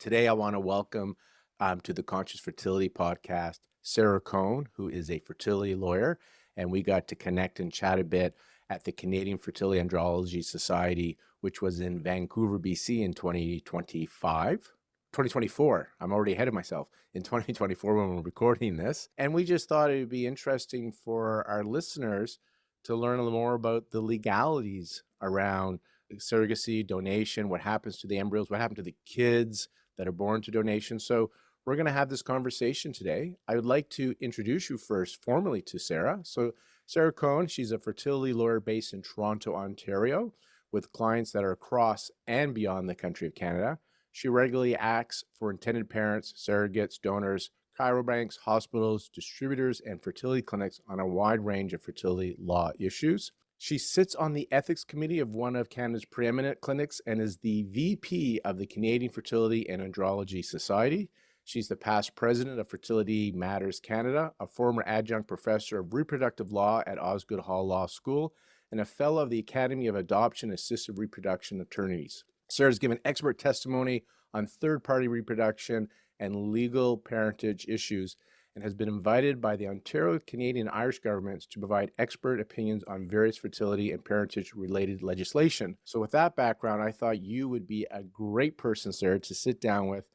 Today, I want to welcome to the Conscious Fertility podcast Sara Cohen, who is a fertility lawyer. And we got to connect and chat a bit at the Canadian Fertility Andrology Society, which was in Vancouver, BC in 2024. I'm already ahead of myself in 2024 when we're recording this. And we just thought it would be interesting for our listeners to learn a little more about the legalities around surrogacy, donation, what happens to the embryos, what happened to the kids that are born to donation. So we're going to have this conversation today. I would like to introduce you first formally to Sara. So Sara Cohen, she's a fertility lawyer based in Toronto, Ontario, with clients that are across and beyond the country of Canada. She regularly acts for intended parents, surrogates, donors, cryobanks, hospitals, distributors, and fertility clinics on a wide range of fertility law issues. She sits on the ethics committee of one of Canada's preeminent clinics and is the VP of the Canadian Fertility and Andrology Society. She's the past president of Fertility Matters Canada, a former adjunct professor of reproductive law at Osgoode Hall Law School, and a fellow of the Academy of Adoption and Assisted Reproduction Attorneys. Sara's given expert testimony on third-party reproduction and legal parentage issues, and has been invited by the Ontario, Canadian, and Irish governments to provide expert opinions on various fertility and parentage-related legislation. So with that background, I thought you would be a great person, Sara, to sit down with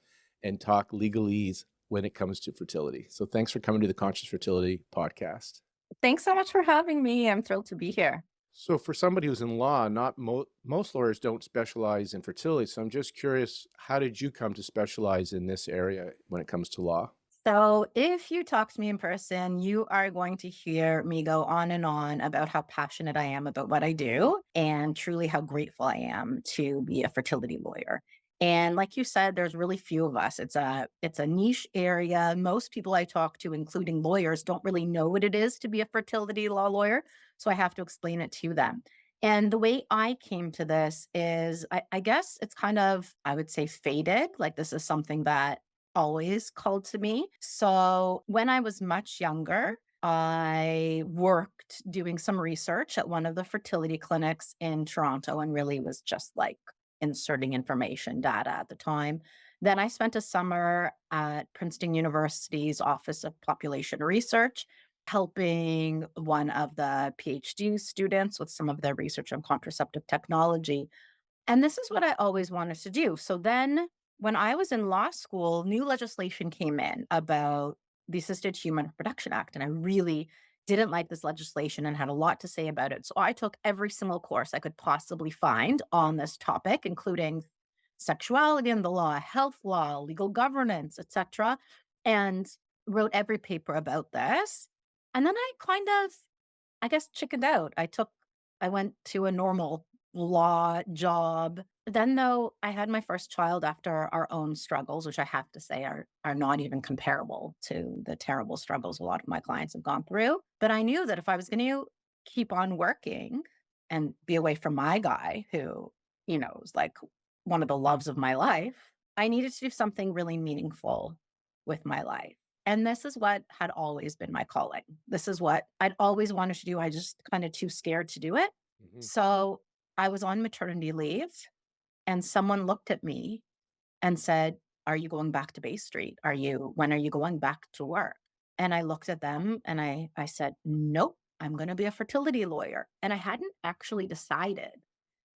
and talk legalese when it comes to fertility. So thanks for coming to the Conscious Fertility podcast. Thanks so much for having me. I'm thrilled to be here. So for somebody who's in law, not most lawyers don't specialize in fertility. So I'm just curious, how did you come to specialize in this area when it comes to law? So, if you talk to me in person, you are going to hear me go on and on about how passionate I am about what I do and truly how grateful I am to be a fertility lawyer. And like you said, there's really few of us. It's a niche area. Most people I talk to, including lawyers, don't really know what it is to be a fertility law lawyer. So I have to explain it to them. And the way I came to this is I guess it's kind of, I would say, fated. Like this is something that always called to me. So when I was much younger, I worked doing some research at one of the fertility clinics in Toronto and really was just like inserting information data at the time. Then I spent a summer at Princeton University's Office of Population Research, helping one of the PhD students with some of their research on contraceptive technology. And this is what I always wanted to do. So then when I was in law school, new legislation came in about the Assisted Human Reproduction Act. And I really didn't like this legislation and had a lot to say about it. So I took every single course I could possibly find on this topic, including sexuality and the law, health law, legal governance, etc., and wrote every paper about this. And then I kind of, I guess, chickened out. I went to a normal law job. Then though, I had my first child after our own struggles, which I have to say are not even comparable to the terrible struggles a lot of my clients have gone through. But I knew that if I was going to keep on working and be away from my guy who, was like one of the loves of my life, I needed to do something really meaningful with my life. And this is what had always been my calling. This is what I'd always wanted to do. I just kind of too scared to do it. Mhm. So I was on maternity leave and someone looked at me and said, "Are you going back to Bay Street? When are you going back to work?" And I looked at them and I said, "Nope, I'm going to be a fertility lawyer." And I hadn't actually decided.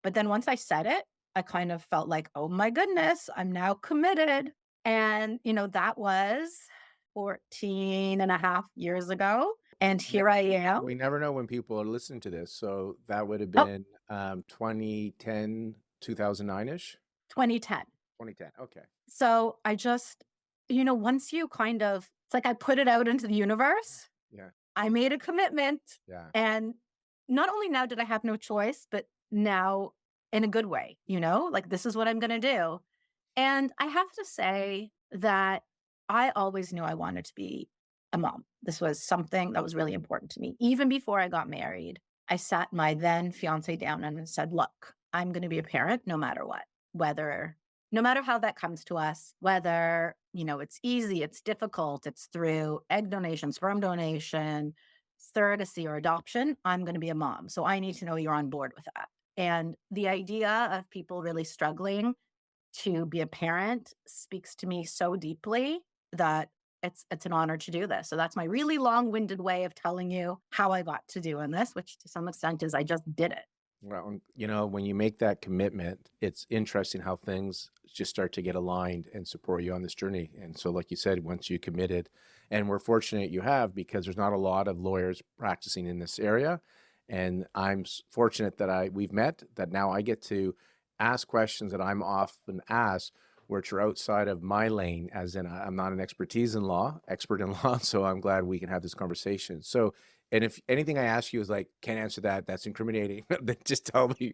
But then once I said it, I kind of felt like, "Oh my goodness, I'm now committed." And, that was 14 and a half years ago. And Ne- here I am. We never know when people are listening to this. So that would have Oh, been 2010, 2009-ish? 2010. 2010. Okay. So I just, once you kind of, it's like I put it out into the universe, Yeah. I made a commitment. Yeah. And not only now did I have no choice, but now in a good way, like this is what I'm going to do. And I have to say that I always knew I wanted to be a mom. This was something that was really important to me. Even before I got married, I sat my then fiance down and said, "Look, I'm going to be a parent no matter what, whether no matter how that comes to us, whether, it's easy, it's difficult, it's through egg donation, sperm donation, surrogacy or adoption, I'm going to be a mom. So I need to know you're on board with that." And the idea of people really struggling to be a parent speaks to me so deeply that it's an honor to do this. So that's my really long-winded way of telling you how I got to doing this, which to some extent is I just did it. Well, when you make that commitment, it's interesting how things just start to get aligned and support you on this journey. And so, like you said, once you committed, and we're fortunate you have because there's not a lot of lawyers practicing in this area. And I'm fortunate that we've met, that now I get to ask questions that I'm often asked, which are outside of my lane, as in I'm not an expert in law. So I'm glad we can have this conversation. So, and if anything I ask you is like, can't answer that, that's incriminating, then just tell me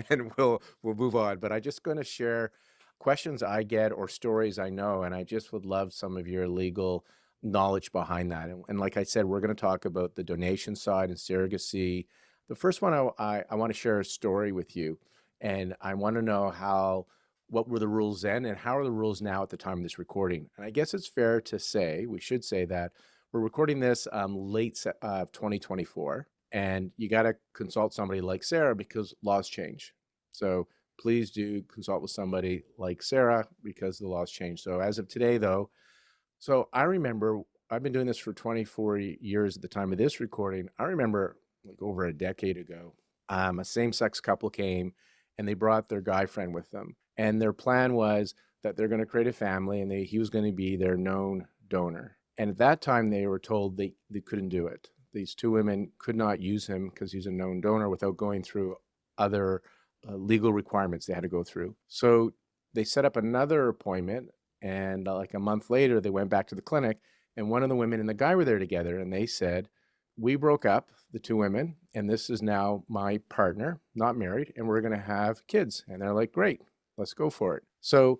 and we'll move on. But I just going to share questions I get or stories I know, and I just would love some of your legal knowledge behind that. And like I said, we're going to talk about the donation side and surrogacy. The first one, I want to share a story with you, and I want to know what were the rules then and how are the rules now at the time of this recording. And I guess it's fair to say, we should say that we're recording this late 2024, and you got to consult somebody like Sara because laws change. So please do consult with somebody like Sara because the laws change. So as of today, though, so I remember I've been doing this for 24 years at the time of this recording. I remember like over a decade ago, a same-sex couple came and they brought their guy friend with them. And their plan was that they're going to create a family and he was going to be their known donor. And at that time, they were told they couldn't do it. These two women could not use him because he's a known donor without going through other legal requirements they had to go through. So they set up another appointment, and like a month later, they went back to the clinic, and one of the women and the guy were there together, and they said, we broke up, the two women, and this is now my partner, not married, and we're going to have kids. And they're like, great, let's go for it. So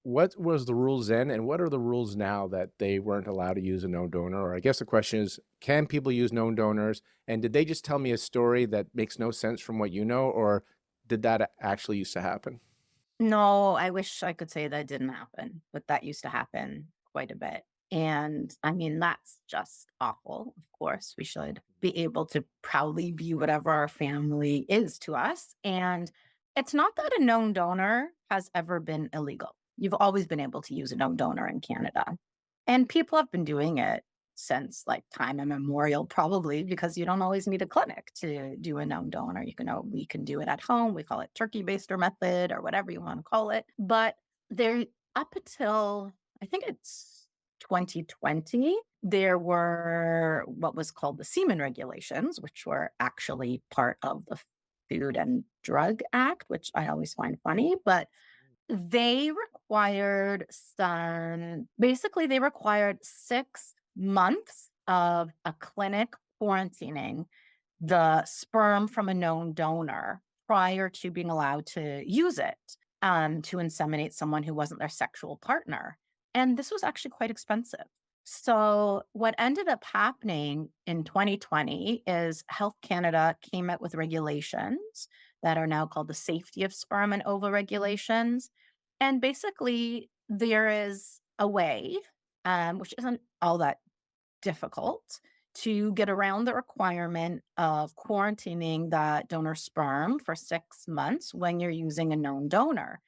what was the rules then, and what are the rules now that they weren't allowed to use a known donor? Or I guess the question is, can people use known donors? And did they just tell me a story that makes no sense from what you know, or did that actually used to happen? No, I wish I could say that didn't happen, but that used to happen quite a bit. And I mean, that's just awful. Of course, we should be able to proudly be whatever our family is to us. And it's not that a known donor has ever been illegal. You've always been able to use a known donor in Canada. And people have been doing it since like time immemorial, probably because you don't always need a clinic to do a known donor. We can do it at home. We call it turkey baster method or whatever you want to call it. But there, up until I think it's 2020, there were what was called the semen regulations, which were actually part of the Food and Drug Act, which I always find funny. But they required they required 6 months of a clinic quarantining the sperm from a known donor prior to being allowed to use it, to inseminate someone who wasn't their sexual partner, and this was actually quite expensive. So, what ended up happening in 2020 is Health Canada came out with regulations that are now called the Safety of Sperm and Ova Regulations, and basically, there is a way, which isn't all that difficult, to get around the requirement of quarantining the donor sperm for 6 months when you're using a known donor.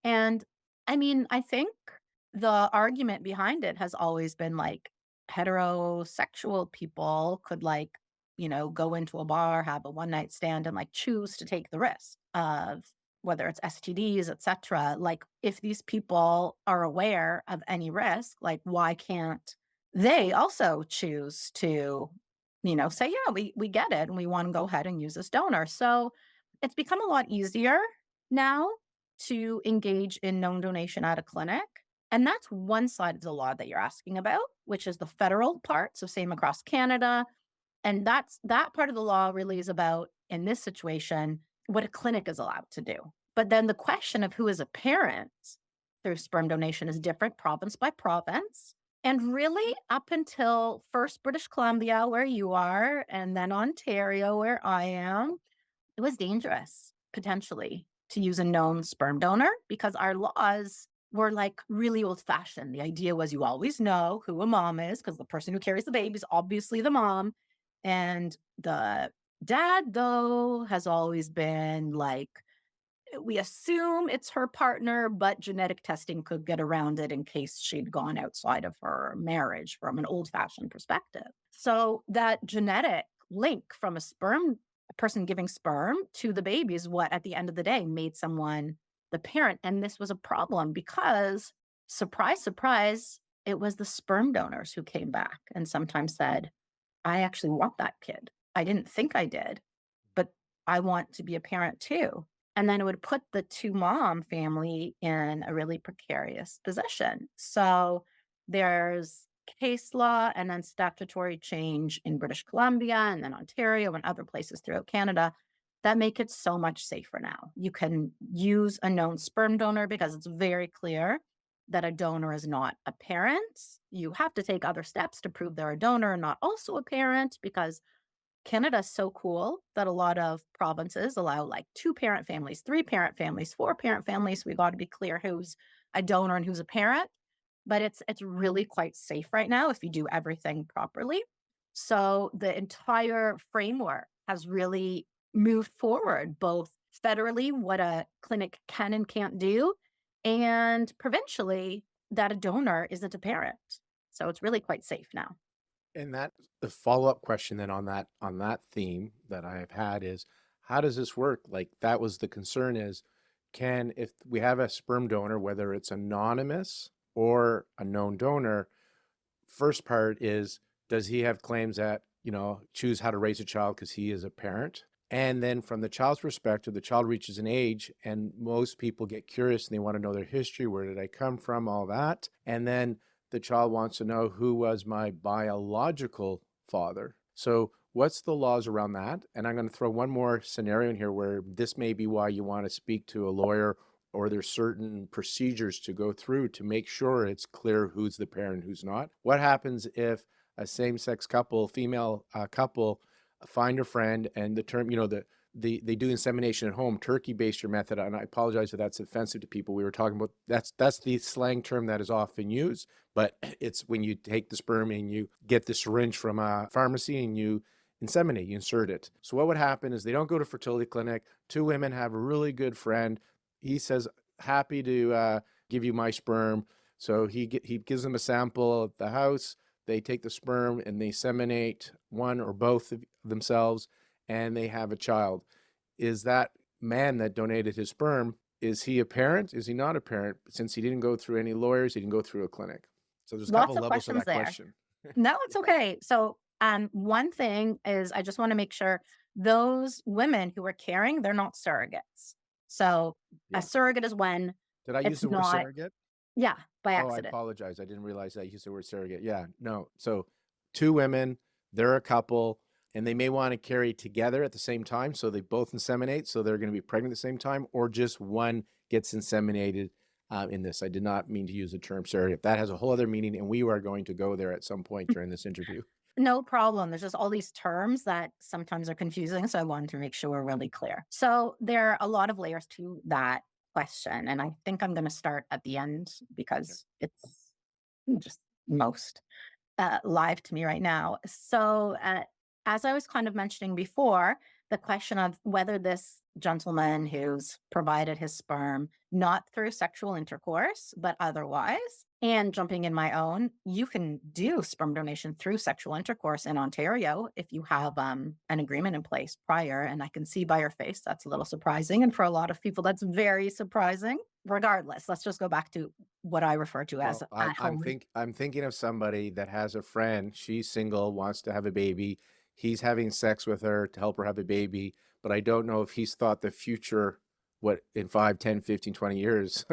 And I mean, I think the argument behind it has always been like heterosexual people could go into a bar, have a one night stand and like choose to take the risk of whether it's STDs, etc. Like if these people are aware of any risk, like why can't they also choose to, say, yeah, we get it and we want to go ahead and use this donor. So it's become a lot easier now to engage in known donation at a clinic. And that's one side of the law that you're asking about, which is the federal part. So same across Canada. And that part of the law really is about, in this situation, what a clinic is allowed to do. But then the question of who is a parent through sperm donation is different province by province. And really, up until first British Columbia, where you are, and then Ontario, where I am, it was dangerous potentially to use a known sperm donor because our laws were like really old fashioned. The idea was you always know who a mom is because the person who carries the baby is obviously the mom. And the dad, though, has always been like We assume it's her partner, but genetic testing could get around it in case she'd gone outside of her marriage from an old-fashioned perspective. So that genetic link from a person giving sperm to the baby is what, at the end of the day, made someone the parent. And this was a problem because, surprise, surprise, it was the sperm donors who came back and sometimes said, I actually want that kid. I didn't think I did, but I want to be a parent too. And then it would put the two mom family in a really precarious position. So there's case law and then statutory change in British Columbia and then Ontario and other places throughout Canada that make it so much safer now. You can use a known sperm donor because it's very clear that a donor is not a parent. You have to take other steps to prove they're a donor and not also a parent because Canada's so cool that a lot of provinces allow like two-parent families, three-parent families, four-parent families. We got to be clear who's a donor and who's a parent, but it's really quite safe right now if you do everything properly. So the entire framework has really moved forward, both federally, what a clinic can and can't do, and provincially, that a donor isn't a parent. So it's really quite safe now. And that the follow-up question then on that theme that I have had is, how does this work? Like that was the concern is, can if we have a sperm donor, whether it's anonymous or a known donor, first part is, does he have claims that, choose how to raise a child because he is a parent? And then from the child's perspective, the child reaches an age and most people get curious and they want to know their history. Where did I come from? All that. And then the child wants to know, who was my biological father? So what's the laws around that? And I'm going to throw one more scenario in here where this may be why you want to speak to a lawyer, or there's certain procedures to go through to make sure it's clear who's the parent, who's not. What happens if a same-sex couple, female couple, find a friend and the term, they do insemination at home, turkey-baster method, and I apologize if that's offensive to people. We were talking about that's the slang term that is often used, but it's when you take the sperm and you get the syringe from a pharmacy and you inseminate, you insert it. So what would happen is they don't go to fertility clinic. Two women have a really good friend. He says, happy to give you my sperm. So he gives them a sample of the house. They take the sperm and they seminate one or both of themselves, and they have a child. Is that man that donated his sperm, is he a parent? Is he not a parent? Since he didn't go through any lawyers, he didn't go through a clinic. So there's a couple Lots of of levels to questions that there. question. No, it's Yeah, okay. So, one thing is I just want to make sure those women who are carrying, they're not surrogates. So, a yeah. surrogate is when Did I use it's the word not, surrogate? yeah, by Oh, I accident. apologize. I didn't realize I used the word surrogate. Yeah, no. So two women, they're a couple, and they may want to carry together at the same time. So they both inseminate. So they're going to be pregnant at the same time, or just one gets inseminated in this. I did not mean to use the term surrogate. That has a whole other meaning, and we are going to go there at some point during this interview. No problem. There's just all these terms that sometimes are confusing. So, I wanted to make sure we're really clear. So, there are a lot of layers to that question. And I think I'm going to start at the end Okay. because it's just most live to me right now. So, as I was kind of mentioning before, the question of whether this gentleman who's provided his sperm, not through sexual intercourse, but otherwise, and jumping in my own, you can do sperm donation through sexual intercourse in Ontario if you have an agreement in place prior. And I can see by your face that's a little surprising. And for a lot of people, that's very surprising. Regardless, let's just go back to what I refer to as Well, at home. I'm thinking of somebody that has a friend. She's single, wants to have a baby. He's having sex with her to help her have a baby, but I don't know if he's thought the future, what in 5, 10, 15, 20 years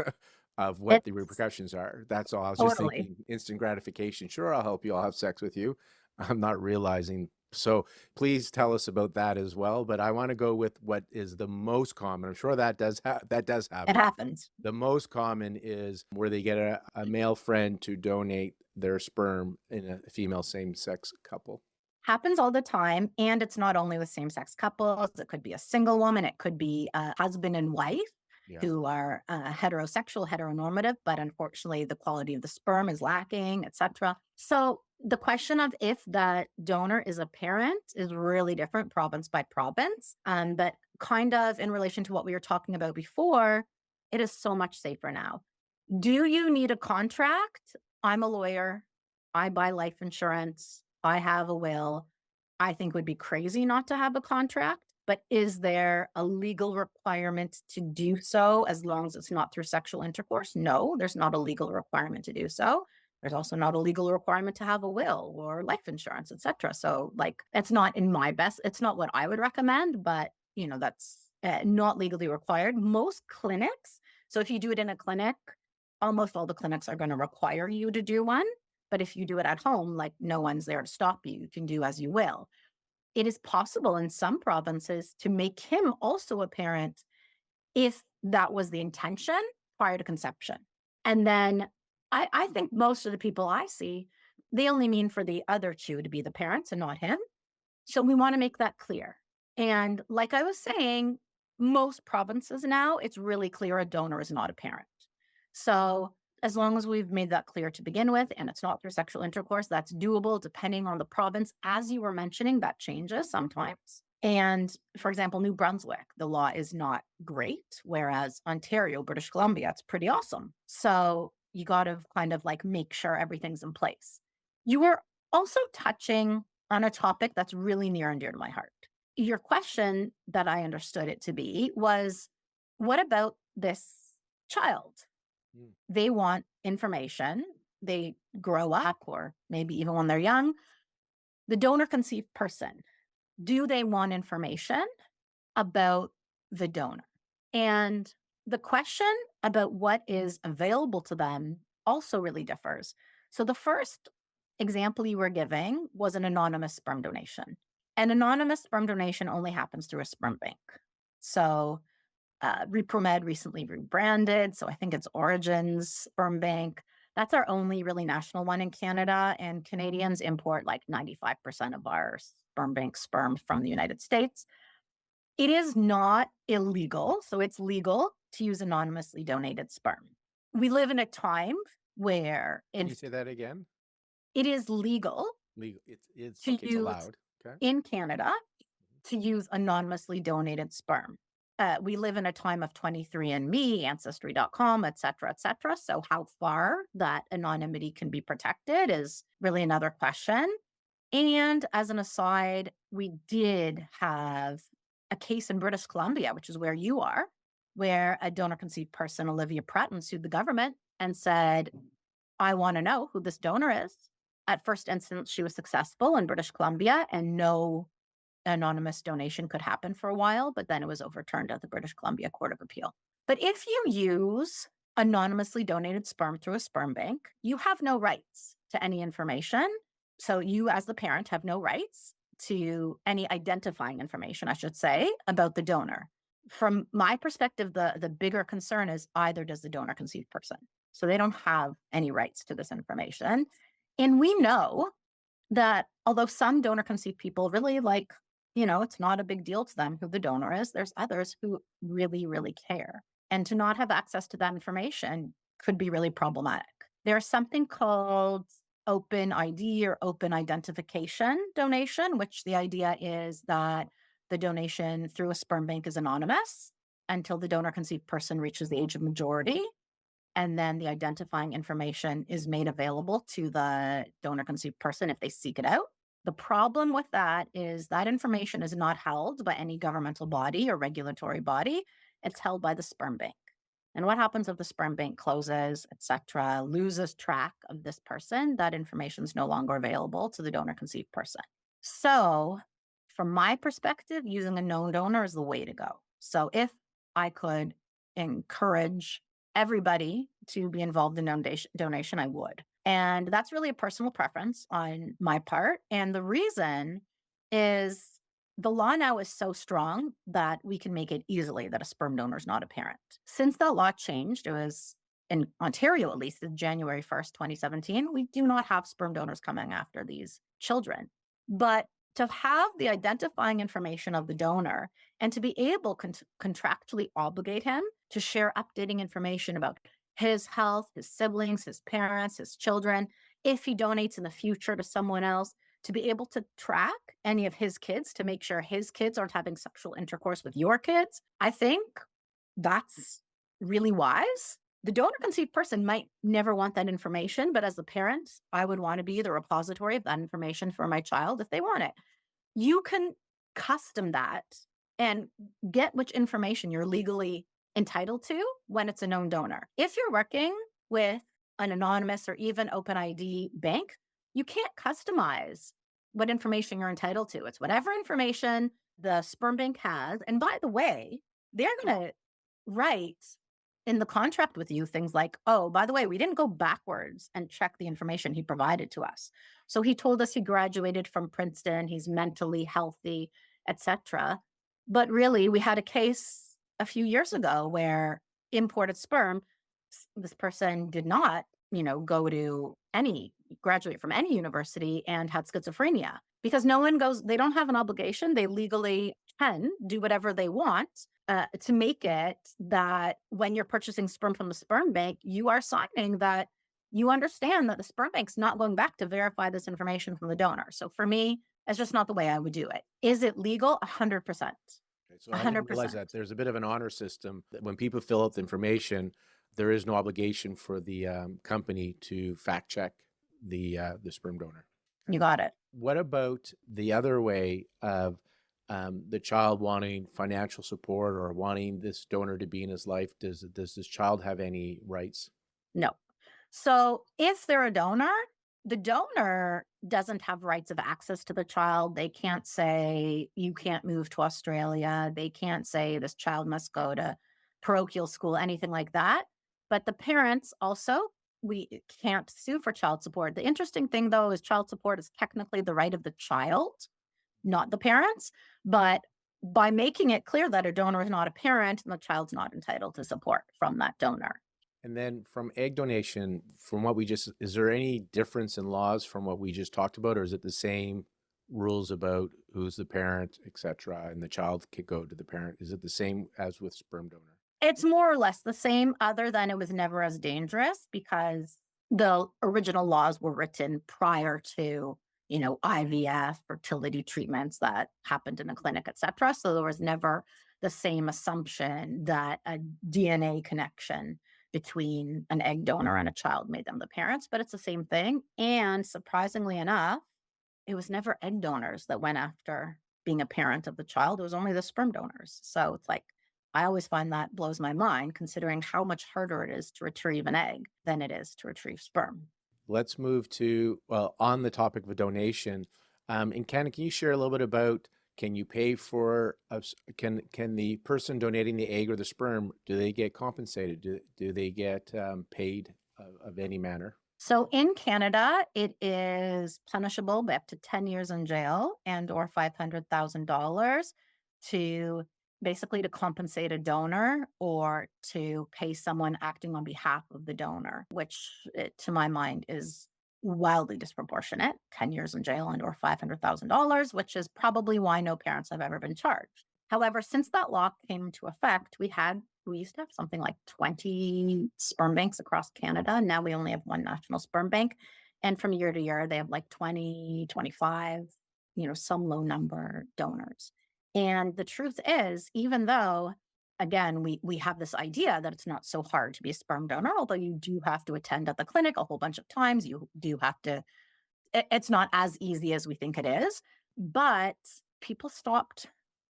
of what the It's repercussions are. That's all. I was just totally. thinking instant gratification. Sure, I'll help you. I'll have sex with you. I'm not realizing. So please tell us about that as well. But I want to go with what is the most common. I'm sure that does It happen. happens. The most common is where they get a male friend to donate their sperm in a female same-sex couple. Happens all the time, and it's not only with same-sex couples, it could be a single woman, it could be a husband and wife Yeah. who are, heterosexual, heteronormative, but unfortunately, the quality of the sperm is lacking, etcetera. So, the question of if the donor is a parent is really different province by province, but kind of in relation to what we were talking about before, it is so much safer now. Do you need a contract? I'm a lawyer. I buy life insurance. I have a will. I think it would be crazy not to have a contract. But is there a legal requirement to do so as long as it's not through sexual intercourse? No, there's not a legal requirement to do so. There's also not a legal requirement to have a will or life insurance, etc. So, like, it's not in my best, it's not what I would recommend, but that's not legally required. Most clinics, so if you do it in a clinic, almost all the clinics are going to require you to do one. But if you do it at home, like no one's there to stop you, you can do as you will. It is possible in some provinces to make him also a parent if that was the intention prior to conception. And then I think most of the people I see, they only mean for the other two to be the parents and not him. So we want to make that clear. And like I was saying, most provinces now, it's really clear a donor is not a parent. So as long as we've made that clear to begin with, and it's not through sexual intercourse, that's doable depending on the province. As you were mentioning, that changes sometimes. And for example, New Brunswick, the law is not great, whereas Ontario, British Columbia, it's pretty awesome. So you got to kind of like make sure everything's in place. You were also touching on a topic that's really near and dear to my heart. Your question, that I understood it to be, was what about this child? Mm. They want information. They grow up, or maybe even when they're young, the donor conceived person. Do they want information about the donor? And the question about what is available to them also really differs. So the first example you were giving was an anonymous sperm donation. An anonymous sperm donation only happens through a sperm bank. So Repromed recently rebranded. So I think it's Origins Sperm Bank. That's our only really national one in Canada. And Canadians import like 95% of our sperm bank sperm from the United States. It is not illegal. So it's legal to use anonymously donated sperm. We live in a time where Can you say that again? it is legal Legal. It's to okay. It's use allowed. Okay. in Canada to use anonymously donated sperm. We live in a time of 23andMe, Ancestry.com, et cetera, et cetera. So how far that anonymity can be protected is really another question. And as an aside, we did have a case in British Columbia, which is where you are, where a donor conceived person, Olivia Pratton, sued the government and said, I want to know who this donor is. At first instance, she was successful in British Columbia, and no anonymous donation could happen for a while, but then it was overturned at the British Columbia Court of Appeal. But if you use anonymously donated sperm through a sperm bank, you have no rights to any information. So you, as the parent, have no rights to any identifying information, I should say, about the donor. From my perspective, the bigger concern is either does the donor conceive person. So they don't have any rights to this information. And we know that although some donor conceived people really like, it's not a big deal to them who the donor is, there's others who really, really care. And to not have access to that information could be really problematic. There's something called open ID or open identification donation, which the idea is that the donation through a sperm bank is anonymous until the donor conceived person reaches the age of majority. And then the identifying information is made available to the donor conceived person if they seek it out. The problem with that is that information is not held by any governmental body or regulatory body. It's held by the sperm bank. And what happens if the sperm bank closes, et cetera, loses track of this person? That information is no longer available to the donor conceived person. So, from my perspective, using a known donor is the way to go. So, if I could encourage everybody to be involved in donation, I would. And that's really a personal preference on my part. And the reason is the law now is so strong that we can make it easily that a sperm donor is not a parent. Since that law changed, it was in Ontario, at least, in January 1st, 2017, we do not have sperm donors coming after these children. But to have the identifying information of the donor and to be able contractually obligate him to share updating information about his health, his siblings, his parents, his children, if he donates in the future to someone else, to be able to track any of his kids to make sure his kids aren't having sexual intercourse with your kids, I think that's really wise. The donor conceived person might never want that information, but as a parent, I would want to be the repository of that information for my child if they want it. You can custom that and get which information you're legally entitled to when it's a known donor. If you're working with an anonymous or even open ID bank, you can't customize what information you're entitled to. It's whatever information the sperm bank has. And by the way, they're going to write in the contract with you things like, oh, by the way, we didn't go backwards and check the information he provided to us. So he told us he graduated from Princeton, he's mentally healthy, etc. But really, we had a case a few years ago where imported sperm, this person did not, go to any graduate from any university and had schizophrenia because no one goes, they don't have an obligation. They legally can do whatever they want to make it that when you're purchasing sperm from the sperm bank, you are signing that you understand that the sperm bank's not going back to verify this information from the donor. So for me, it's just not the way I would do it. Is it legal? 100%. Okay, so I didn't realize 100%. that there's a bit of an honor system that when people fill out the information, there is no obligation for the company to fact check the sperm donor. You got it. What about the other way of the child wanting financial support or wanting this donor to be in his life? Does this child have any rights? No. So if they're a donor, the donor doesn't have rights of access to the child. They can't say, you can't move to Australia. They can't say this child must go to parochial school, anything like that. But the parents also, we can't sue for child support. The interesting thing, though, is child support is technically the right of the child, not the parents. But by making it clear that a donor is not a parent, the child's not entitled to support from that donor. And then from egg donation, from what is there any difference in laws from what we just talked about, or is it the same rules about who's the parent, et cetera, and the child can go to the parent? Is it the same as with sperm donor? It's more or less the same, other than it was never as dangerous because the original laws were written prior to, IVF, fertility treatments that happened in a clinic, etc. So there was never the same assumption that a DNA connection between an egg donor and a child made them the parents, but it's the same thing. And surprisingly enough, it was never egg donors that went after being a parent of the child. It was only the sperm donors. So it's like, I always find that blows my mind considering how much harder it is to retrieve an egg than it is to retrieve sperm. Let's move to, well, on the topic of a donation. In Canada, can you share a little bit about, can you pay for, can the person donating the egg or the sperm, do they get compensated? Do they get paid of any manner? So in Canada, it is punishable by up to 10 years in jail and or $500,000 to basically to compensate a donor or to pay someone acting on behalf of the donor, which to my mind is wildly disproportionate. 10 years in jail and or $500,000, which is probably why no parents have ever been charged. However, since that law came into effect, we used to have something like 20 sperm banks across Canada. Now we only have one national sperm bank. And from year to year, they have like 20, 25, some low number donors. And the truth is, even though, again, we have this idea that it's not so hard to be a sperm donor, although you do have to attend at the clinic a whole bunch of times. You do have to, it's not as easy as we think it is, but people stopped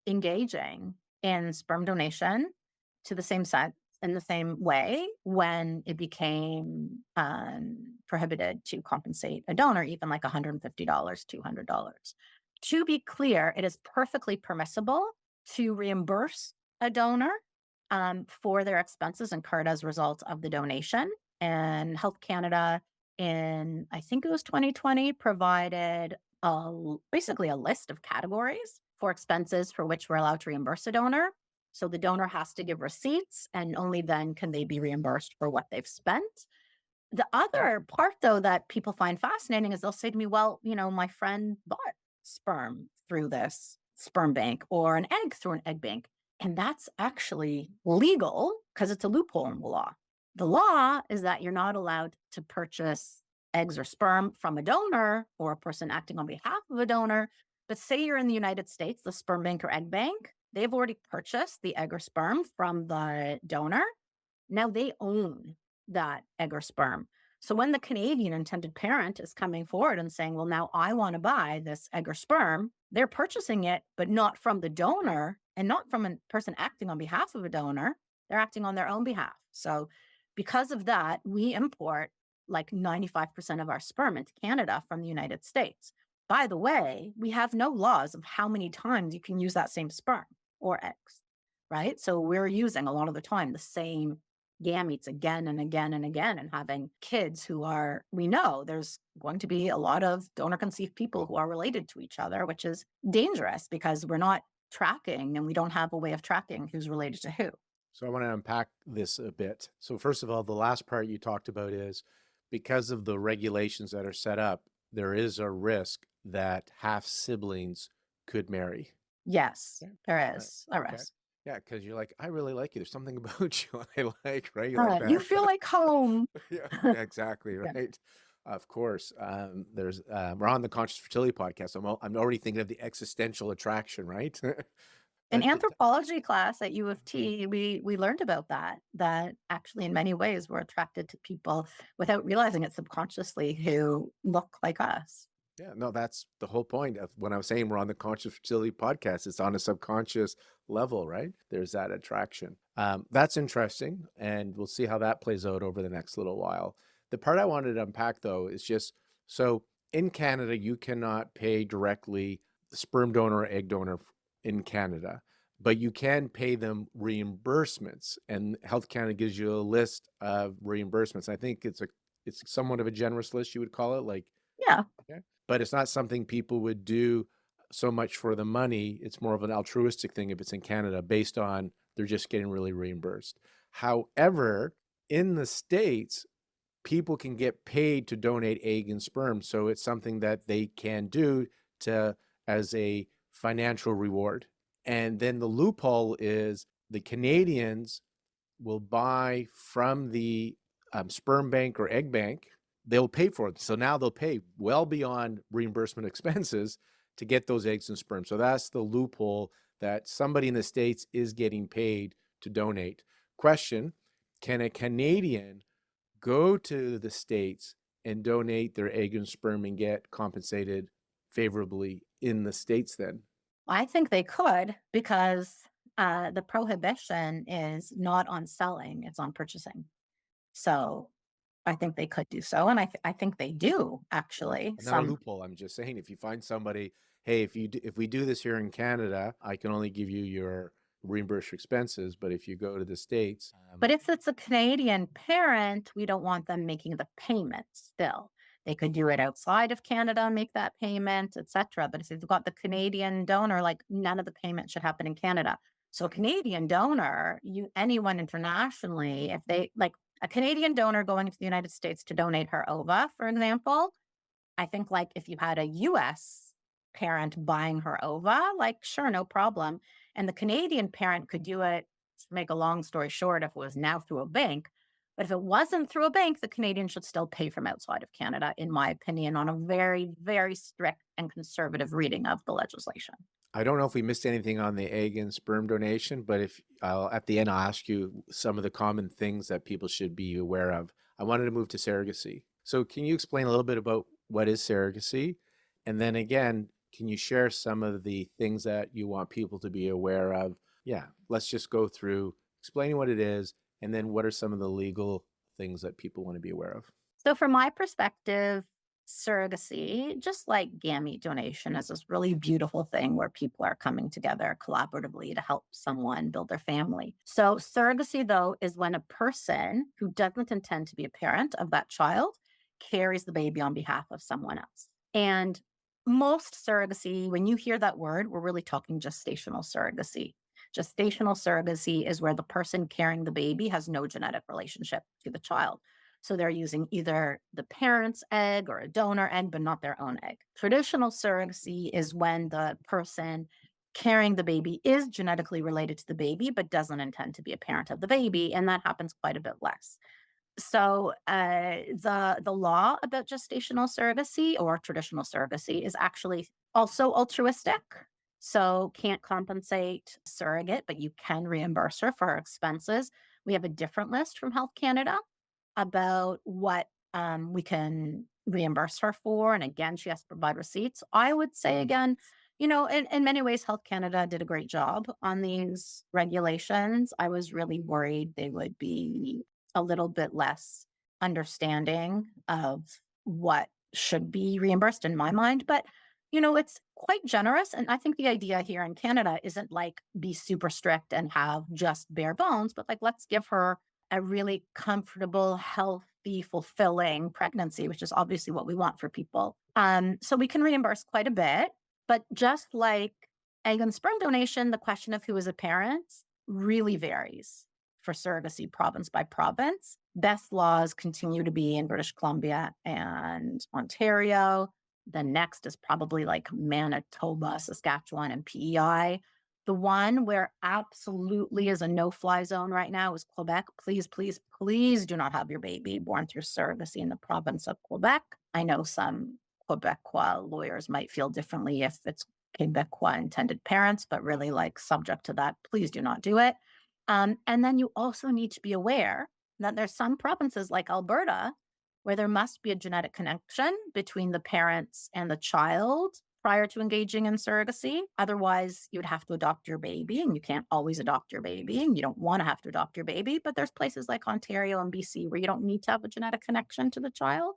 engaging in sperm donation to the same set in the same way when it became prohibited to compensate a donor, even like $150, $200. To be clear, it is perfectly permissible to reimburse a donor for their expenses incurred as a result of the donation. And Health Canada in, I think it was 2020, provided basically a list of categories for expenses for which we're allowed to reimburse a donor. So the donor has to give receipts, and only then can they be reimbursed for what they've spent. The other part, though, that people find fascinating is they'll say to me, well, my friend bought sperm through this sperm bank or an egg through an egg bank. And that's actually legal because it's a loophole in the law. The law is that you're not allowed to purchase eggs or sperm from a donor or a person acting on behalf of a donor. But say you're in the United States, the sperm bank or egg bank, they've already purchased the egg or sperm from the donor. Now they own that egg or sperm. So when the Canadian intended parent is coming forward and saying, well, now I want to buy this egg or sperm, they're purchasing it, but not from the donor and not from a person acting on behalf of a donor. They're acting on their own behalf. So because of that, we import like 95% of our sperm into Canada from the United States. By the way, we have no laws of how many times you can use that same sperm or eggs, right? So we're using a lot of the time the same gametes again and again and again and having kids who are, we know there's going to be a lot of donor conceived people who are related to each other, which is dangerous because we're not tracking and we don't have a way of tracking who's related to who. So I want to unpack this a bit. So first of all, the last part you talked about is because of the regulations that are set up, there is a risk that half siblings could marry. Yes, Okay. there is a Okay. risk. Yeah, because you're like, I really like you. There's something about you I like, right? You like You that. feel like home. Yeah, exactly, Yeah. right. Of course. There's we're on the Conscious Fertility podcast. I'm already thinking of the existential attraction, right? In But anthropology class at U of T, we learned about that actually in many ways we're attracted to people without realizing it subconsciously who look like us. yeah, no, that's the whole point of when I was saying we're on the Conscious Fertility podcast. It's on a subconscious level, right? There's that attraction. That's interesting, and we'll see how that plays out over the next little while. The part I wanted to unpack, though, is just so in Canada, you cannot pay directly the sperm donor or egg donor in Canada, but you can pay them reimbursements, and Health Canada gives you a list of reimbursements. I think it's somewhat of a generous list, you would call it, like. Yeah. Okay. But it's not something people would do so much for the money. It's more of an altruistic thing if it's in Canada based on they're just getting really reimbursed. However, in the States, people can get paid to donate egg and sperm. So it's something that they can do to as a financial reward. And then the loophole is the Canadians will buy from the sperm bank or egg bank. They'll pay for it. So now they'll pay well beyond reimbursement expenses to get those eggs and sperm. So that's the loophole that somebody in the States is getting paid to donate. Question: can a Canadian go to the States and donate their egg and sperm and get compensated favorably in the States then? I think they could because the prohibition is not on selling, it's on purchasing. So I think they could do so. And I think they do actually. Not a Some, loophole. I'm just saying, if you find somebody, hey, if we do this here in Canada, I can only give you your reimbursed expenses, but if you go to the States, but if it's a Canadian parent, we don't want them making the payment still. They could do it outside of Canada and make that payment, etc. But if they've got the Canadian donor, like none of the payment should happen in Canada. So a Canadian donor, anyone internationally, if they like a Canadian donor going to the United States to donate her ova, for example, I think like if you had a US parent buying her ova, like sure, no problem. And the Canadian parent could do it, to make a long story short, if it was now through a bank. But if it wasn't through a bank, the Canadian should still pay from outside of Canada, in my opinion, on a very, very strict and conservative reading of the legislation. I don't know if we missed anything on the egg and sperm donation, but if at the end, I'll ask you some of the common things that people should be aware of. I wanted to move to surrogacy. So can you explain a little bit about what is surrogacy? And then again, can you share some of the things that you want people to be aware of? Yeah, let's just go through explaining what it is, and then what are some of the legal things that people want to be aware of? So, from my perspective, surrogacy, just like gamete donation, is this really beautiful thing where people are coming together collaboratively to help someone build their family. So, surrogacy, though, is when a person who doesn't intend to be a parent of that child carries the baby on behalf of someone else. And most surrogacy, when you hear that word, we're really talking gestational surrogacy. Gestational surrogacy is where the person carrying the baby has no genetic relationship to the child. So they're using either the parent's egg or a donor egg, but not their own egg. Traditional surrogacy is when the person carrying the baby is genetically related to the baby, but doesn't intend to be a parent of the baby. And that happens quite a bit less. The law about gestational surrogacy or traditional surrogacy is actually also altruistic. So can't compensate surrogate, but you can reimburse her for her expenses. We have a different list from Health Canada about what we can reimburse her for. And again, she has to provide receipts. I would say again, in many ways, Health Canada did a great job on these regulations. I was really worried they would be a little bit less understanding of what should be reimbursed in my mind. But, it's quite generous. And I think the idea here in Canada isn't like be super strict and have just bare bones, but like let's give her a really comfortable, healthy, fulfilling pregnancy, which is obviously what we want for people. So we can reimburse quite a bit, but just like egg and sperm donation, the question of who is a parent really varies for surrogacy province by province. Best laws continue to be in British Columbia and Ontario. The next is probably like Manitoba, Saskatchewan, and PEI. The one where absolutely is a no-fly zone right now is Quebec. Please, please, please do not have your baby born through surrogacy in the province of Quebec. I know some Quebecois lawyers might feel differently if it's Quebecois intended parents, but really like subject to that, please do not do it. And then you also need to be aware that there's some provinces like Alberta where there must be a genetic connection between the parents and the child prior to engaging in surrogacy. Otherwise, you would have to adopt your baby, and you can't always adopt your baby, and you don't want to have to adopt your baby. But there's places like Ontario and BC where you don't need to have a genetic connection to the child.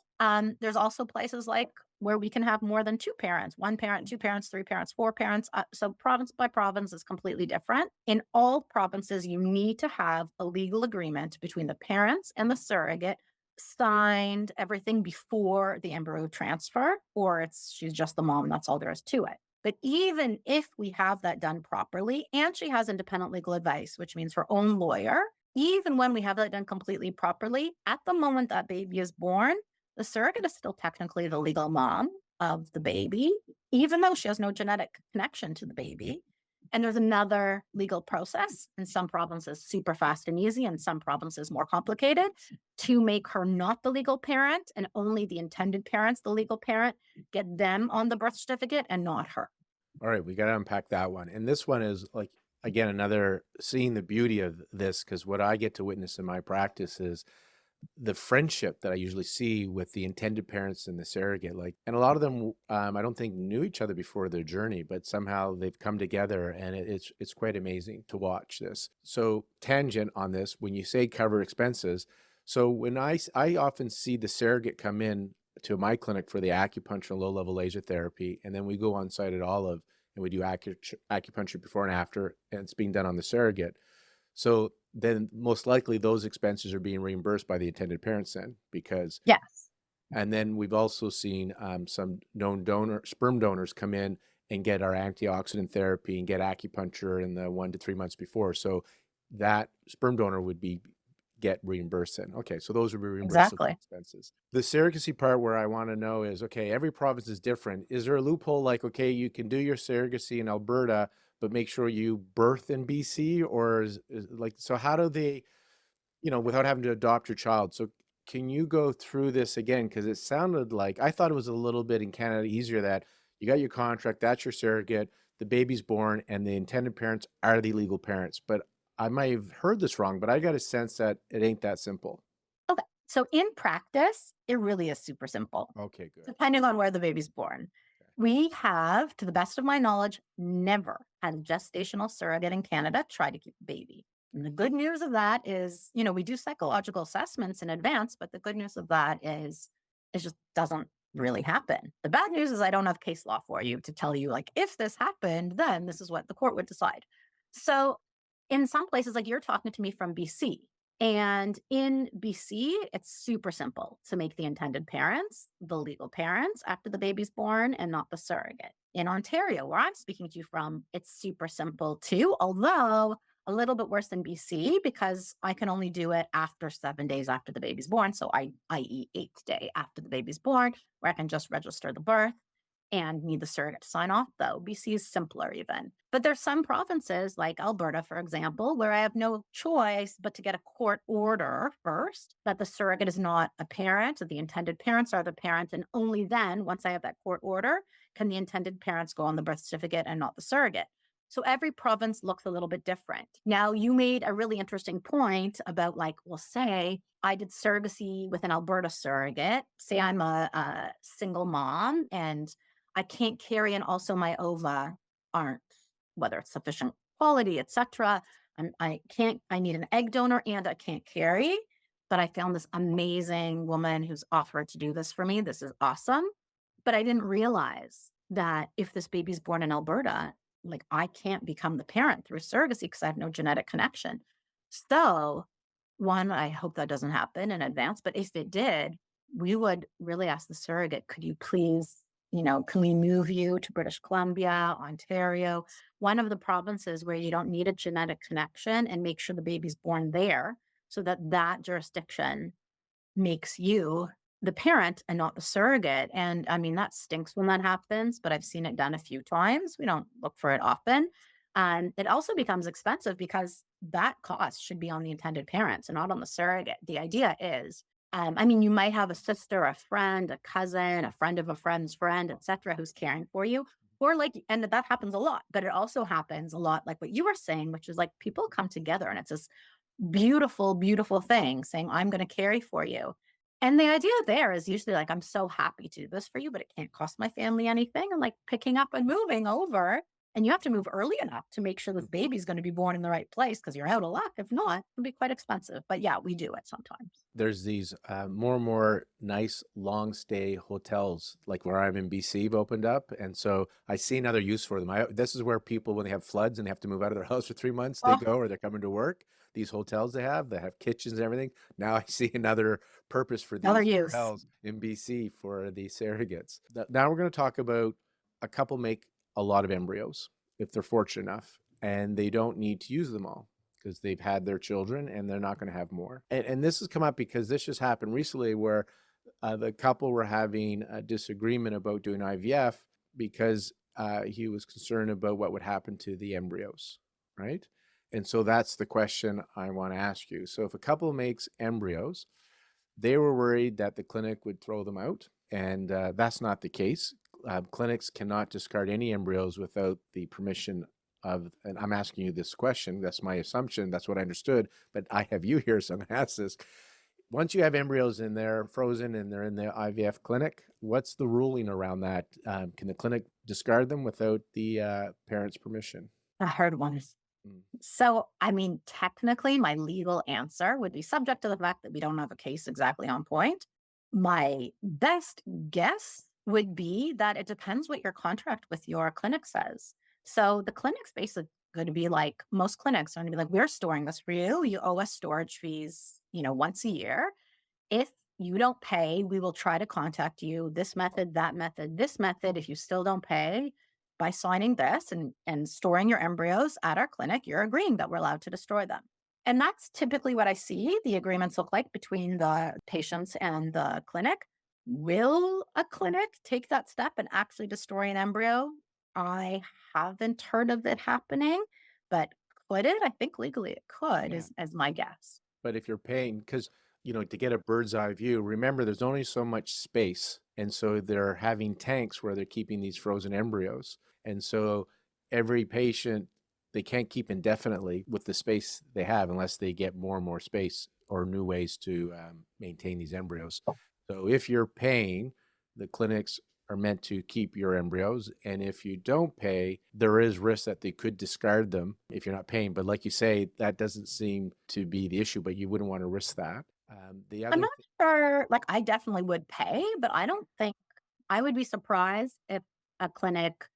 There's also places like where we can have more than two parents, one parent, two parents, three parents, four parents. So province by province is completely different. In all provinces, you need to have a legal agreement between the parents and the surrogate signed everything before the embryo transfer, or she's just the mom. That's all there is to it. But even if we have that done properly, and she has independent legal advice, which means her own lawyer, even when we have that done completely properly, at the moment that baby is born, the surrogate is still technically the legal mom of the baby, even though she has no genetic connection to the baby. And there's another legal process in some provinces, super fast and easy, and some provinces more complicated, to make her not the legal parent and only the intended parents, the legal parent, get them on the birth certificate and not her. All right, we got to unpack that one. And this one is like, again, another seeing the beauty of this, because what I get to witness in my practice is the friendship that I usually see with the intended parents and the surrogate. Like, and a lot of them, I don't think knew each other before their journey, but somehow they've come together, and it's quite amazing to watch this. So, tangent on this, when you say cover expenses, so when I often see the surrogate come in to my clinic for the acupuncture and low level laser therapy, and then we go on site at Olive and we do acupuncture before and after, and it's being done on the surrogate. So then most likely those expenses are being reimbursed by the intended parents then, because, Yes. and then we've also seen some known sperm donors come in and get our antioxidant therapy and get acupuncture in the 1 to 3 months before. So that sperm donor would get reimbursed then. Okay, so those would be reimbursable Exactly. expenses. The surrogacy part where I want to know is, okay, every province is different. Is there a loophole like, okay, you can do your surrogacy in Alberta, but make sure you birth in BC, or is like, so how do they, without having to adopt your child? So can you go through this again? Because it sounded like, I thought it was a little bit in Canada easier that you got your contract, that's your surrogate, the baby's born, and the intended parents are the legal parents. But I might have heard this wrong, but I got a sense that it ain't that simple. Okay. So in practice, it really is super simple, Okay, good. depending on where the baby's born. Okay. We have, to the best of my knowledge, never had a gestational surrogate in Canada try to keep a baby. And the good news of that is, we do psychological assessments in advance, but the good news of that is it just doesn't really happen. The bad news is I don't have case law for you to tell you, like, if this happened, then this is what the court would decide. So in some places, like you're talking to me from BC, and in BC, it's super simple to make the intended parents the legal parents after the baby's born and not the surrogate. In Ontario, where I'm speaking to you from, it's super simple too, although a little bit worse than BC because I can only do it after 7 days after the baby's born. So i.e. eighth day after the baby's born, where I can just register the birth. and need the surrogate to sign off, though. BC is simpler, even. But there's some provinces, like Alberta, for example, where I have no choice but to get a court order first that the surrogate is not a parent, that the intended parents are the parents. And only then, once I have that court order, can the intended parents go on the birth certificate and not the surrogate. So every province looks a little bit different. Now, you made a really interesting point about, like, well, say I did surrogacy with an Alberta surrogate. Say I'm a single mom and I can't carry, and also my ova aren't, whether it's sufficient quality, etc. I can't, I need an egg donor and I can't carry. But I found this amazing woman who's offered to do this for me. This is awesome. But I didn't realize that if this baby's born in Alberta, like, I can't become the parent through surrogacy because I have no genetic connection. So, one, I hope that doesn't happen in advance, but if it did, we would really ask the surrogate, could you please, can we move you to British Columbia, Ontario, one of the provinces where you don't need a genetic connection, and make sure the baby's born there so that that jurisdiction makes you the parent and not the surrogate. And I mean, that stinks when that happens, but I've seen it done a few times. We don't look for it often. And it also becomes expensive because that cost should be on the intended parents and not on the surrogate. The idea is, I mean, you might have a sister, a friend, a cousin, a friend of a friend's friend, etc., who's caring for you. Or like, and that happens a lot, but it also happens a lot, like what you were saying, which is like people come together and it's this beautiful, beautiful thing saying, I'm going to carry for you. And the idea there is usually like, I'm so happy to do this for you, but it can't cost my family anything. And like picking up and moving over. And you have to move early enough to make sure this baby's going to be born in the right place because you're out of luck. If not, it'll be quite expensive. But yeah, we do it sometimes. There's these more and more nice long stay hotels, like where I'm in BC, have opened up, and so I see another use for them. This is where people, when they have floods and they have to move out of their house for 3 months, they Oh, go, or they're coming to work. These hotels they have kitchens and everything. Now I see another purpose for another these use. hotels in BC for the surrogates. Now we're going to talk about a couple make a lot of embryos if they're fortunate enough, and they don't need to use them all because they've had their children and they're not going to have more. And this has come up because this just happened recently where the couple were having a disagreement about doing IVF because he was concerned about what would happen to the embryos, right? And so that's the question I want to ask you. So if a couple makes embryos, they were worried that the clinic would throw them out, and that's not the case. Clinics cannot discard any embryos without the permission of, and I'm asking you this question, that's my assumption, that's what I understood, but I have you here, so I'm going to ask this. Once you have embryos in there frozen and they're in the IVF clinic, what's the ruling around that? Can the clinic discard them without the parent's permission? A hard one. Mm. So, I mean, technically, my legal answer would be subject to the fact that we don't have a case exactly on point. My best guess would be that it depends what your contract with your clinic says. So, the clinic's basically going to be like, most clinics are going to be like, we're storing this for you. You owe us storage fees, once a year. If you don't pay, we will try to contact you this method, that method, this method. If you still don't pay, by signing this and storing your embryos at our clinic, you're agreeing that we're allowed to destroy them. And that's typically what I see the agreements look like between the patients and the clinic. Will a clinic take that step and actually destroy an embryo? I haven't heard of it happening, but could it? I think legally it could, Yeah. is my guess. But if you're paying, because to get a bird's eye view, remember there's only so much space. And so they're having tanks where they're keeping these frozen embryos. And so every patient, they can't keep indefinitely with the space they have unless they get more and more space or new ways to maintain these embryos. So if you're paying, the clinics are meant to keep your embryos. And if you don't pay, there is risk that they could discard them if you're not paying. But like you say, that doesn't seem to be the issue, but you wouldn't want to risk that. The I'm other not sure, like, I definitely would pay, but I don't think I would be surprised if a clinic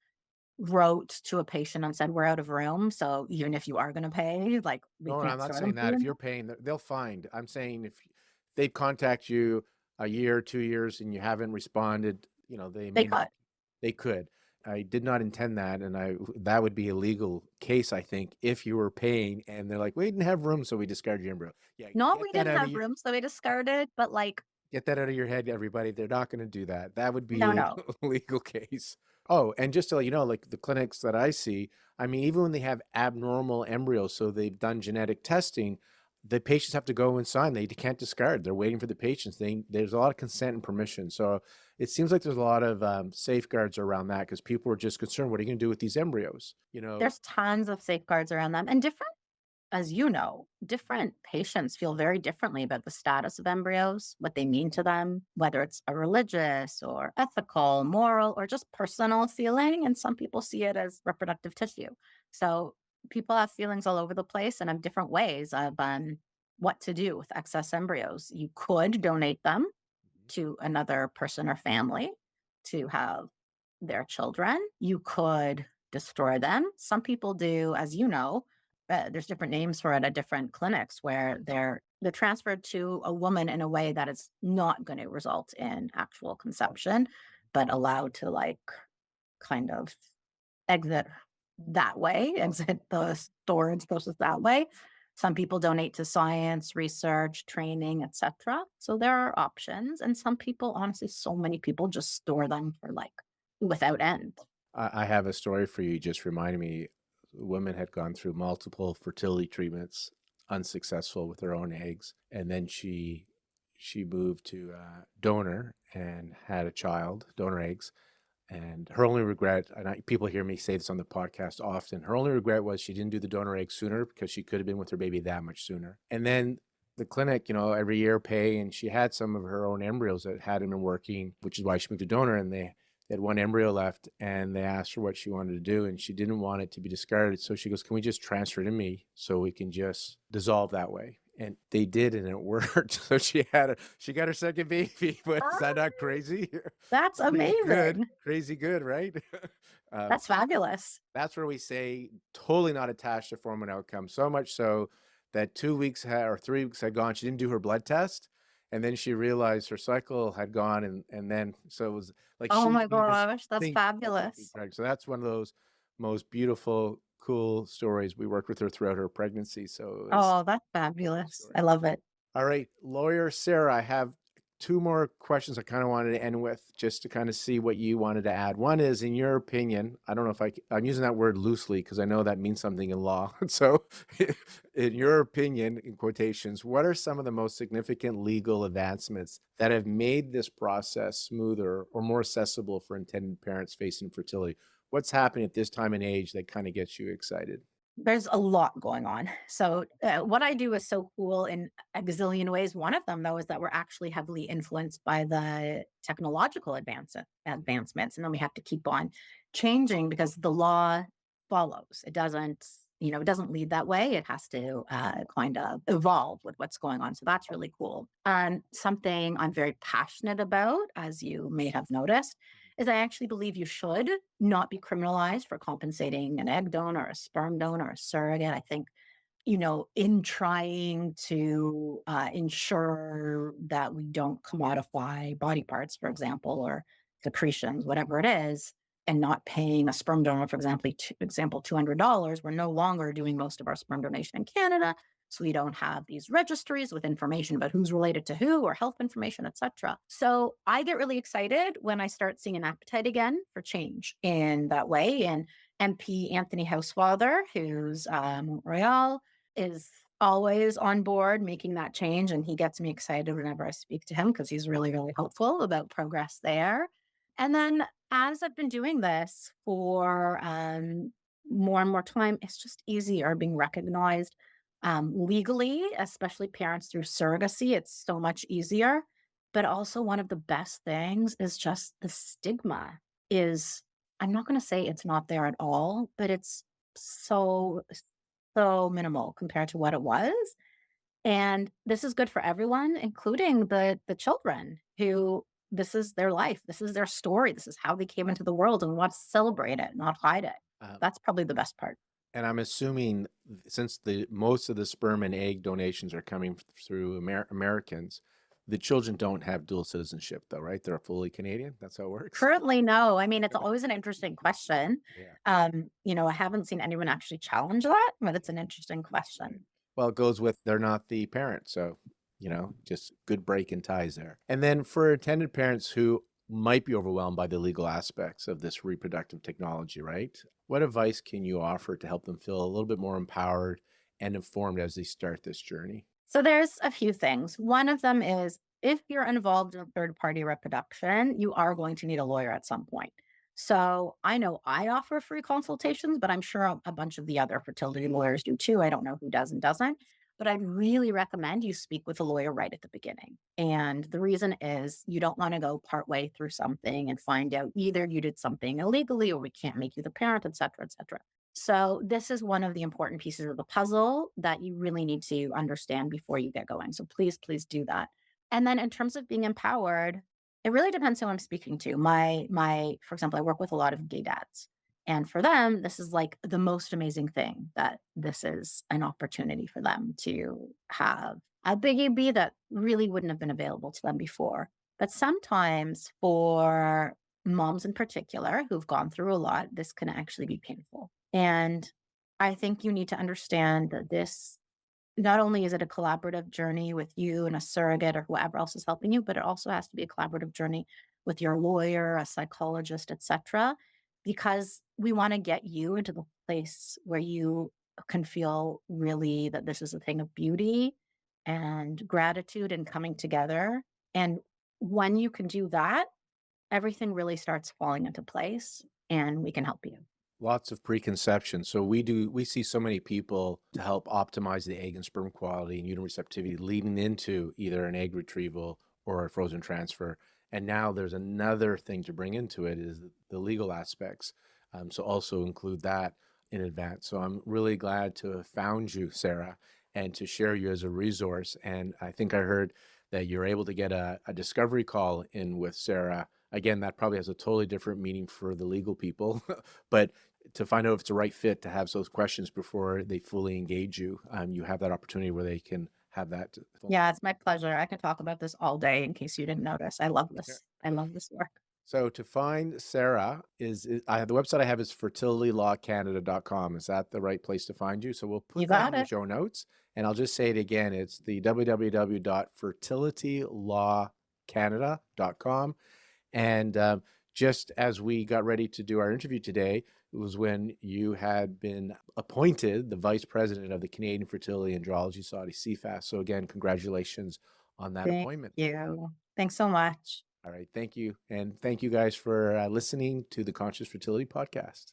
wrote to a patient and said, "We're out of room, so even if you are gonna pay, like, we No, I'm can't not store them saying for that. If you." you're paying, they'll find. I'm saying if they contact you a year, 2 years, and you haven't responded, they They may could. not. They could. I did not intend that, and that would be a legal case, I think, if you were paying and they're like, we didn't have room, so we discarded your embryo. Yeah, No, get we that didn't out of have your. room, so we discarded, but, like, Get that out of your head, everybody. They're not going to do that. That would No, be a no. legal case. Oh, and just to let you know, like the clinics that I see, I mean, even when they have abnormal embryos, so they've done genetic testing, the patients have to go and sign. They can't discard. They're waiting for the patients. There's a lot of consent and permission. So it seems like there's a lot of safeguards around that because people are just concerned. What are you going to do with these embryos? You know, There's tons of safeguards around them, and different as you know, different patients feel very differently about the status of embryos, what they mean to them, whether it's a religious or ethical, moral, or just personal feeling. And some people see it as reproductive tissue. So people have feelings all over the place and have different ways of what to do with excess embryos. You could donate them to another person or family to have their children. You could destroy them. Some people do, as you know, there's different names for it at different clinics where they're transferred to a woman in a way that is not going to result in actual conception, but allowed to like kind of exit that way, exit the storage process that way. Some people donate to science, research, training, etc. So there are options. And some people, honestly, so many people just store them for like without end. I have a story for you. Just reminded me, women had gone through multiple fertility treatments, unsuccessful with her own eggs, and then she moved to donor and had a child, donor eggs. And her only regret, and people hear me say this on the podcast often, her only regret was she didn't do the donor egg sooner because she could have been with her baby that much sooner. And then the clinic, every year pay, and she had some of her own embryos that hadn't been working, which is why she moved to donor. And they had one embryo left, and they asked her what she wanted to do, and she didn't want it to be discarded. So she goes, "Can we just transfer it to me so we can just dissolve that way?" And they did, and it worked. So she got her second baby. But is that not Oh, crazy? that's Crazy good, amazing. crazy good, right? um, That's fabulous. that's where we say totally not attached to form and outcome. So much so that 2 weeks or 3 weeks had gone. She didn't do her blood test, and then she realized her cycle had gone, and then so it was like Oh she my didn't even gosh, that's think about getting fabulous. pregnant. So that's one of those most beautiful, cool stories. We worked with her throughout her pregnancy, so it was Oh, that's a cool fabulous. story. I love it. All right, lawyer Sarah, I have two more questions I kind of wanted to end with just to kind of see what you wanted to add. One is, in your opinion, I don't know if I'm using that word loosely because I know that means something in law. So, in your opinion, in quotations, what are some of the most significant legal advancements that have made this process smoother or more accessible for intended parents facing fertility? What's happening at this time and age that kind of gets you excited? There's a lot going on. So, what I do is so cool in a gazillion ways. One of them, though, is that we're actually heavily influenced by the technological advancements, and then we have to keep on changing because the law follows. It doesn't, it doesn't lead that way. It has to kind of evolve with what's going on. So that's really cool. Something I'm very passionate about, as you may have noticed, is I actually believe you should not be criminalized for compensating an egg donor, a sperm donor, a surrogate. I think, in trying to ensure that we don't commodify body parts, for example, or secretions, whatever it is, and not paying a sperm donor, for example, $200, we're no longer doing most of our sperm donation in Canada. So we don't have these registries with information about who's related to who or health information, etc. So I get really excited when I start seeing an appetite again for change in that way. And MP Anthony Housefather, who's Montreal, is always on board making that change. And he gets me excited whenever I speak to him because he's really, really hopeful about progress there. And then as I've been doing this for more and more time, it's just easier being recognized legally, especially parents through surrogacy. It's so much easier. But also, one of the best things is just the stigma is, I'm not going to say it's not there at all, but it's so, so minimal compared to what it was. And this is good for everyone, including the children who this is their life. This is their story. This is how they came into the world, and we want to celebrate it, not hide it. Uh, That's probably the best part. And I'm assuming since the most of the sperm and egg donations are coming through Americans, the children don't have dual citizenship though, right? They're fully Canadian. That's how it works. Currently, no. I mean, it's always an interesting question. Yeah. I haven't seen anyone actually challenge that, but it's an interesting Right. question. Well, it goes with they're not the parent, so just good break in ties there. And then for intended parents who might be overwhelmed by the legal aspects of this reproductive technology, right? What advice can you offer to help them feel a little bit more empowered and informed as they start this journey? So there's a few things. One of them is if you're involved in third party reproduction, you are going to need a lawyer at some point. So I know I offer free consultations, but I'm sure a bunch of the other fertility lawyers do too. I don't know who does and doesn't, but I'd really recommend you speak with a lawyer right at the beginning. And the reason is you don't want to go partway through something and find out either you did something illegally or we can't make you the parent, et cetera, et cetera. So this is one of the important pieces of the puzzle that you really need to understand before you get going. So please, please do that. And then in terms of being empowered, it really depends who I'm speaking to. For example, I work with a lot of gay dads. And for them, this is like the most amazing thing that this is an opportunity for them to have a big EB that really wouldn't have been available to them before. But sometimes for moms in particular who've gone through a lot, this can actually be painful. And I think you need to understand that this not only is it a collaborative journey with you and a surrogate or whoever else is helping you, but it also has to be a collaborative journey with your lawyer, a psychologist, etc. Because we want to get you into the place where you can feel really that this is a thing of beauty and gratitude and coming together. And when you can do that, everything really starts falling into place and we can help you. Lots of preconception. So we see so many people to help optimize the egg and sperm quality and uterine receptivity leading into either an egg retrieval or a frozen transfer. And now there's another thing to bring into it is the legal aspects. So also include that in advance. So I'm really glad to have found you, Sarah, and to share you as a resource. And I think I heard that you're able to get a discovery call in with Sarah. Again, that probably has a totally different meaning for the legal people, but to find out if it's the right fit to have those questions before they fully engage you, you have that opportunity where they can have that. Yeah, it's my pleasure. I could talk about this all day in case you didn't notice. I love this. I love this work. So to find Sarah I have the website I have is fertilitylawcanada.com. Is that the right place to find you? So we'll You put that got in the it. show notes and I'll just say it again. It's the www.fertilitylawcanada.com. And just as we got ready to do our interview today, it was when you had been appointed the vice president of the Canadian Fertility Andrology Society, CFAS. So again, congratulations on that Thank appointment. you. Thanks so much. All right. Thank you. And thank you guys for listening to the Conscious Fertility Podcast.